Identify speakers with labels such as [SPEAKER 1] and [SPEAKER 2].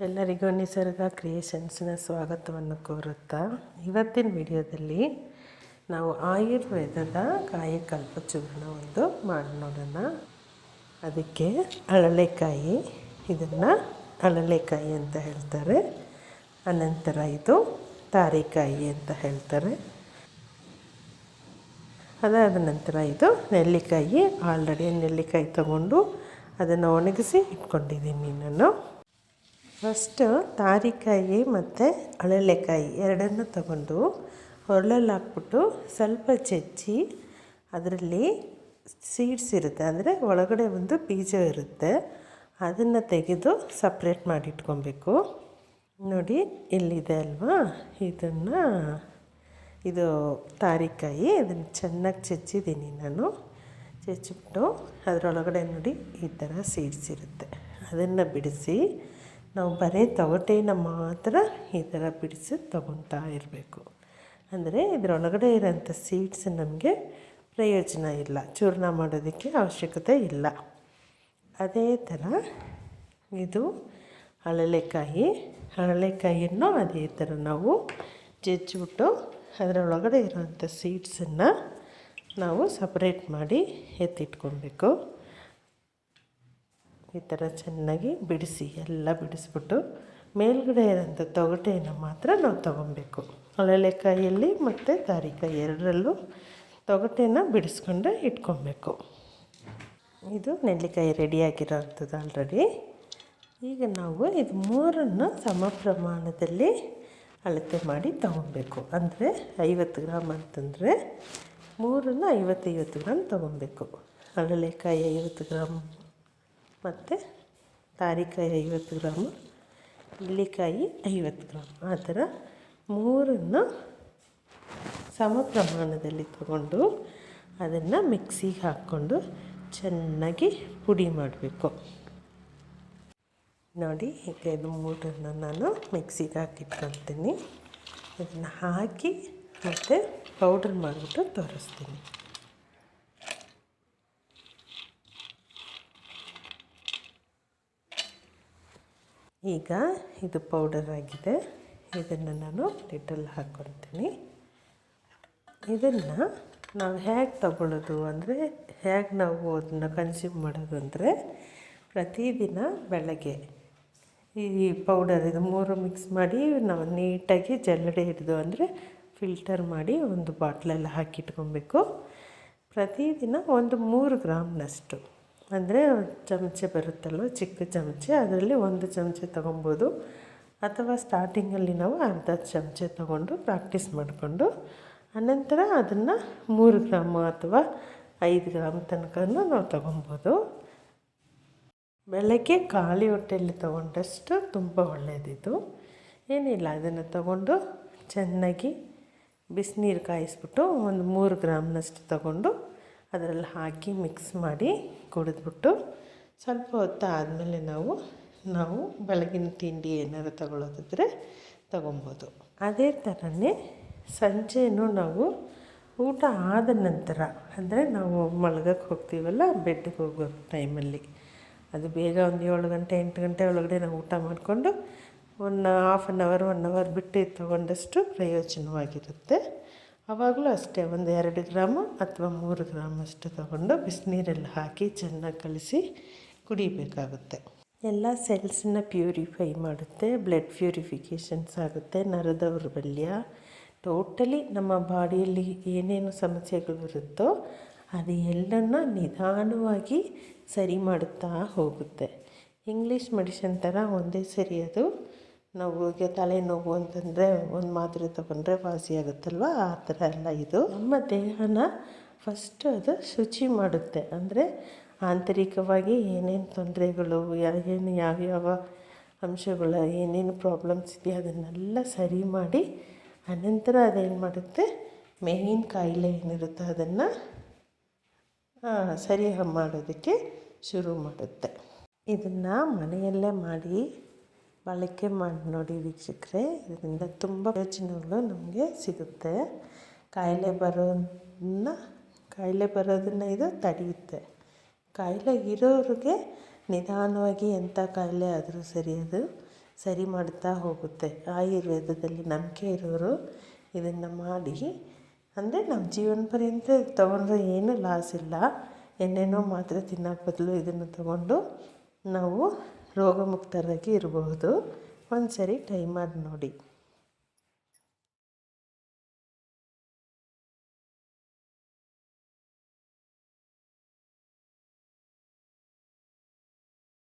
[SPEAKER 1] ಎಲ್ಲರಿಗೂ ನಿಸರ್ಗ ಕ್ರಿಯೇಷನ್ಸ್ನ ಸ್ವಾಗತವನ್ನು ಕೋರುತ್ತಾ ಇವತ್ತಿನ ವಿಡಿಯೋದಲ್ಲಿ ನಾವು ಆಯುರ್ವೇದದ ಕಾಯಕಲ್ಪ ಚೂರ್ಣ ಒಂದು ಮಾಡಿ ನೋಡೋಣ. ಅದಕ್ಕೆ ಅಳಲೆಕಾಯಿ, ಇದನ್ನು ಅಳಲೆಕಾಯಿ ಅಂತ ಹೇಳ್ತಾರೆ. ಅನಂತರ ಇದು ತಾರೆಕಾಯಿ ಅಂತ ಹೇಳ್ತಾರೆ. ಅದಾದ ನಂತರ ಇದು ನೆಲ್ಲಿಕಾಯಿ. ಆಲ್ರೆಡಿ ನೆಲ್ಲಿಕಾಯಿ ತಗೊಂಡು ಅದನ್ನು ಒಣಗಿಸಿ ಇಟ್ಕೊಂಡಿದ್ದೀನಿ ನಾನು. ಫಸ್ಟು ತಾರೆಕಾಯಿ ಮತ್ತು ಅಳಲೆಕಾಯಿ ಎರಡನ್ನು ತಗೊಂಡು ಒರಳಲ್ಲಿ ಹಾಕ್ಬಿಟ್ಟು ಸ್ವಲ್ಪ ಜಜ್ಜಿ ಅದರಲ್ಲಿ ಸೀಡ್ಸ್ ಇರುತ್ತೆ, ಅಂದರೆ ಒಳಗಡೆ ಒಂದು ಬೀಜ ಇರುತ್ತೆ, ಅದನ್ನು ತೆಗೆದು ಸಪ್ರೇಟ್ ಮಾಡಿ ಇಟ್ಕೊಬೇಕು. ನೋಡಿ ಇಲ್ಲಿದೆ ಅಲ್ವಾ, ಇದು ತಾರೆಕಾಯಿ. ಇದನ್ನು ಚೆನ್ನಾಗಿ ಜಜ್ಜಿದ್ದೀನಿ ನಾನು. ಜಜ್ಜಿಬಿಟ್ಟು ಅದರೊಳಗಡೆ ನೋಡಿ ಈ ಥರ ಸೀಡ್ಸ್ ಇರುತ್ತೆ, ಅದನ್ನು ಬಿಡಿಸಿ ನಾವು ಬರೀ ತೊಗಟೆನ ಮಾತ್ರ ಈ ಥರ ಬಿಡಿಸಿ ತೊಗೊತಾ ಇರಬೇಕು. ಅಂದರೆ ಇದರೊಳಗಡೆ ಇರೋಂಥ ಸೀಡ್ಸ್ ನಮಗೆ ಪ್ರಯೋಜನ ಇಲ್ಲ, ಚೂರ್ಣ ಮಾಡೋದಕ್ಕೆ ಅವಶ್ಯಕತೆ ಇಲ್ಲ. ಅದೇ ಥರ ಇದು ಅಳಲೆಕಾಯಿಯನ್ನು ಅದೇ ಥರ ನಾವು ಜಜ್ಜಿಬಿಟ್ಟು ಅದರೊಳಗಡೆ ಇರೋಂಥ ಸೀಡ್ಸನ್ನು ನಾವು ಸಪ್ರೇಟ್ ಮಾಡಿ ಎತ್ತಿಟ್ಕೊಬೇಕು. ಈ ಥರ ಚೆನ್ನಾಗಿ ಎಲ್ಲ ಬಿಡಿಸ್ಬಿಟ್ಟು ಮೇಲ್ಗಡೆ ಇರೋಂಥ ತೊಗಟೆಯನ್ನು ಮಾತ್ರ ನಾವು ತೊಗೊಬೇಕು. ಅಳಲೆಕಾಯಿಯಲ್ಲಿ ಮತ್ತು ತಾರೆಕಾಯಿ ಎರಡರಲ್ಲೂ ತೊಗಟೆನ ಬಿಡಿಸ್ಕೊಂಡು ಇಟ್ಕೊಬೇಕು. ಇದು ನೆಲ್ಲಿಕಾಯಿ ರೆಡಿಯಾಗಿರೋಂಥದ್ದು ಆಲ್ರೆಡಿ. ಈಗ ನಾವು ಇದು ಮೂರನ್ನು ಸಮ ಪ್ರಮಾಣದಲ್ಲಿ ಅಳತೆ ಮಾಡಿ ತೊಗೊಬೇಕು. ಅಂದರೆ 50 ಗ್ರಾಮ್ ಅಂತಂದರೆ ಮೂರನ್ನು 50 ಗ್ರಾಮ್ ತೊಗೊಬೇಕು. ಅಳಲೆಕಾಯಿ 50 ಗ್ರಾಮ್ ಮತ್ತು ತಾರೆಕಾಯಿ 50 ಗ್ರಾಮು, ನೆಲ್ಲಿಕಾಯಿ 50 ಗ್ರಾಮ್, ಆ ಥರ ಮೂರನ್ನು ಸಮ ಪ್ರಮಾಣದಲ್ಲಿ ತಗೊಂಡು ಅದನ್ನು ಮಿಕ್ಸಿಗೆ ಹಾಕ್ಕೊಂಡು ಚೆನ್ನಾಗಿ ಪುಡಿ ಮಾಡಬೇಕು. ನೋಡಿ ಈಗ ಇದು ಮೂರನ್ನು ನಾನು ಮಿಕ್ಸಿಗೆ ಹಾಕಿಟ್ಕೊಳ್ತೀನಿ. ಇದನ್ನು ಹಾಕಿ ಮತ್ತು ಪೌಡ್ರ್ ಮಾಡಿಬಿಟ್ಟು ತೋರಿಸ್ತೀನಿ. ಈಗ ಇದು ಪೌಡರ್ ಆಗಿದೆ. ಇದನ್ನು ನಾನು ಪ್ಲೇಟಲ್ಲಿ ಹಾಕ್ಕೊಳ್ತೀನಿ. ಇದನ್ನು ನಾವು ಹೇಗೆ ತಗೊಳ್ಳೋದು ಅಂದರೆ, ಹೇಗೆ ನಾವು ಅದನ್ನು ಕನ್ಸ್ಯೂಮ್ ಮಾಡೋದು ಅಂದರೆ, ಪ್ರತಿದಿನ ಬೆಳಗ್ಗೆ ಈ ಪೌಡರ್ ಇದು ಮೂರು ಮಿಕ್ಸ್ ಮಾಡಿ ನಾವು ನೀಟಾಗಿ ಜಲ್ಲಡೆ ಹಿಡಿದು ಅಂದರೆ ಫಿಲ್ಟರ್ ಮಾಡಿ ಒಂದು ಬಾಟ್ಲಲ್ಲಿ ಹಾಕಿಟ್ಕೊಬೇಕು. ಪ್ರತಿದಿನ ಒಂದು 3 ಗ್ರಾಮ್ನಷ್ಟು, ಅಂದರೆ ಚಮಚೆ ಬರುತ್ತಲ್ವ ಚಿಕ್ಕ ಚಮಚೆ, ಅದರಲ್ಲಿ 1 ಚಮಚೆ ತೊಗೊಬೋದು. ಅಥವಾ ಸ್ಟಾರ್ಟಿಂಗಲ್ಲಿ ನಾವು ಅರ್ಧ ಚಮಚೆ ತೊಗೊಂಡು ಪ್ರಾಕ್ಟೀಸ್ ಮಾಡಿಕೊಂಡು ಅನಂತರ ಅದನ್ನು 3 ಗ್ರಾಮು ಅಥವಾ 5 ಗ್ರಾಮ್ ತನಕನೂ ನಾವು ತೊಗೊಬೋದು. ಬೆಳಗ್ಗೆ ಖಾಲಿ ಹೊಟ್ಟೆಯಲ್ಲಿ ತೊಗೊಂಡಷ್ಟು ತುಂಬ ಒಳ್ಳೆಯದಿದು. ಏನಿಲ್ಲ, ಅದನ್ನು ತಗೊಂಡು ಚೆನ್ನಾಗಿ ಬಿಸಿನೀರು ಕಾಯಿಸ್ಬಿಟ್ಟು ಒಂದು 3 ಗ್ರಾಮ್ನಷ್ಟು ತಗೊಂಡು ಅದರಲ್ಲಿ ಹಾಕಿ ಮಿಕ್ಸ್ ಮಾಡಿ ಕುಡಿದ್ಬಿಟ್ಟು ಸ್ವಲ್ಪ ಹೊತ್ತು ಆದಮೇಲೆ ನಾವು ಬೆಳಗಿನ ತಿಂಡಿ ಏನಾದ್ರು ತಗೊಳ್ಳೋದಿದ್ರೆ ತೊಗೊಬೋದು. ಅದೇ ಥರನೇ ಸಂಜೆನೂ ನಾವು ಊಟ ಆದ ನಂತರ, ಅಂದರೆ ನಾವು ಮಲಗಕ್ಕೆ ಹೋಗ್ತೀವಲ್ಲ ಬೆಡ್ಗೆ ಹೋಗೋ ಟೈಮಲ್ಲಿ, ಅದು ಬೇಗ ಒಂದು 7 ಗಂಟೆ 8 ಗಂಟೆ ಒಳಗಡೆ ನಾವು ಊಟ ಮಾಡಿಕೊಂಡು ಹಾಫ್ ಆನ್ ಅವರ್ 1 ಅವರ್ ಬಿಟ್ಟು ತೊಗೊಂಡಷ್ಟು ಪ್ರಯೋಜನವಾಗಿರುತ್ತೆ. ಆವಾಗಲೂ ಅಷ್ಟೇ ಒಂದು 2 ಗ್ರಾಮು ಅಥವಾ 3 ಗ್ರಾಮ್ ಅಷ್ಟು ತೊಗೊಂಡು ಬಿಸಿನೀರಲ್ಲಿ ಹಾಕಿ ಚೆನ್ನಾಗಿ ಕಲಿಸಿ ಕುಡಿಬೇಕಾಗುತ್ತೆ. ಎಲ್ಲ ಸೆಲ್ಸನ್ನ ಪ್ಯೂರಿಫೈ ಮಾಡುತ್ತೆ, ಬ್ಲಡ್ ಪ್ಯೂರಿಫಿಕೇಷನ್ಸ್ ಆಗುತ್ತೆ, ನರ ದೌರ್ಬಲ್ಯ, ಟೋಟಲಿ ನಮ್ಮ ಬಾಡಿಯಲ್ಲಿ ಏನೇನು ಸಮಸ್ಯೆಗಳು ಇರುತ್ತೋ ಅದು ಎಲ್ಲನ್ನ ನಿಧಾನವಾಗಿ ಸರಿ ಮಾಡುತ್ತಾ ಹೋಗುತ್ತೆ. ಇಂಗ್ಲೀಷ್ ಮೆಡಿಷನ್ ಥರ ಒಂದೇ ಸರಿ ಅದು ನೋವಿಗೆ ತಲೆನೋವು ಅಂತಂದರೆ ಒಂದು ಮಾತ್ರೆ ತೊಗೊಂಡ್ರೆ ವಾಸಿ ಆಗುತ್ತಲ್ವ, ಆ ಥರ ಎಲ್ಲ ಇದು ನಮ್ಮ ದೇಹನ ಫಸ್ಟು ಅದು ಶುಚಿ ಮಾಡುತ್ತೆ. ಅಂದರೆ ಆಂತರಿಕವಾಗಿ ಏನೇನು ತೊಂದರೆಗಳು, ಯಾವ್ಯಾವ ಅಂಶಗಳು, ಏನೇನು ಪ್ರಾಬ್ಲಮ್ಸ್ ಇದೆಯೋ ಅದನ್ನೆಲ್ಲ ಸರಿ ಮಾಡಿ ಅನಂತರ ಅದೇನು ಮಾಡುತ್ತೆ, ಮೇಯ್ನ್ ಕಾಯಿಲೆ ಏನಿರುತ್ತೆ ಅದನ್ನು ಸರಿ ಮಾಡೋದಕ್ಕೆ ಶುರು ಮಾಡುತ್ತೆ. ಇದನ್ನು ಮನೆಯಲ್ಲೇ ಮಾಡಿ ಬಳಕೆ ಮಾಡಿ ನೋಡಿ ವೀಕ್ಷಕರೇ, ಇದರಿಂದ ತುಂಬ ಪ್ರಯೋಜನಗಳು ನಮಗೆ ಸಿಗುತ್ತೆ. ಕಾಯಿಲೆ ಬರೋದನ್ನು ಇದು ತಡೆಯುತ್ತೆ. ಕಾಯಿಲೆ ಇರೋರಿಗೆ ನಿಧಾನವಾಗಿ ಎಂಥ ಕಾಯಿಲೆ ಆದರೂ ಸರಿ ಅದು ಸರಿ ಮಾಡ್ತಾ ಹೋಗುತ್ತೆ. ಆಯುರ್ವೇದದಲ್ಲಿ ನಂಬಿಕೆ ಇರೋರು ಇದನ್ನು ಮಾಡಿ, ಅಂದರೆ ನಮ್ಮ ಜೀವನ ಪರ್ಯಂತ ತೊಗೊಂಡ್ರೆ ಏನೂ ಲಾಸ್ ಇಲ್ಲ. ಏನೇನೋ ಮಾತ್ರೆ ತಿನ್ನೋಕ್ಕೆ ಬದಲು ಇದನ್ನು ತೊಗೊಂಡು ನಾವು ರೋಗಮುಕ್ತರಾಗಿ ಇರಬಹುದು. ಒಂದು ಸರಿ ಟ್ರೈ ಮಾಡಿ ನೋಡಿ.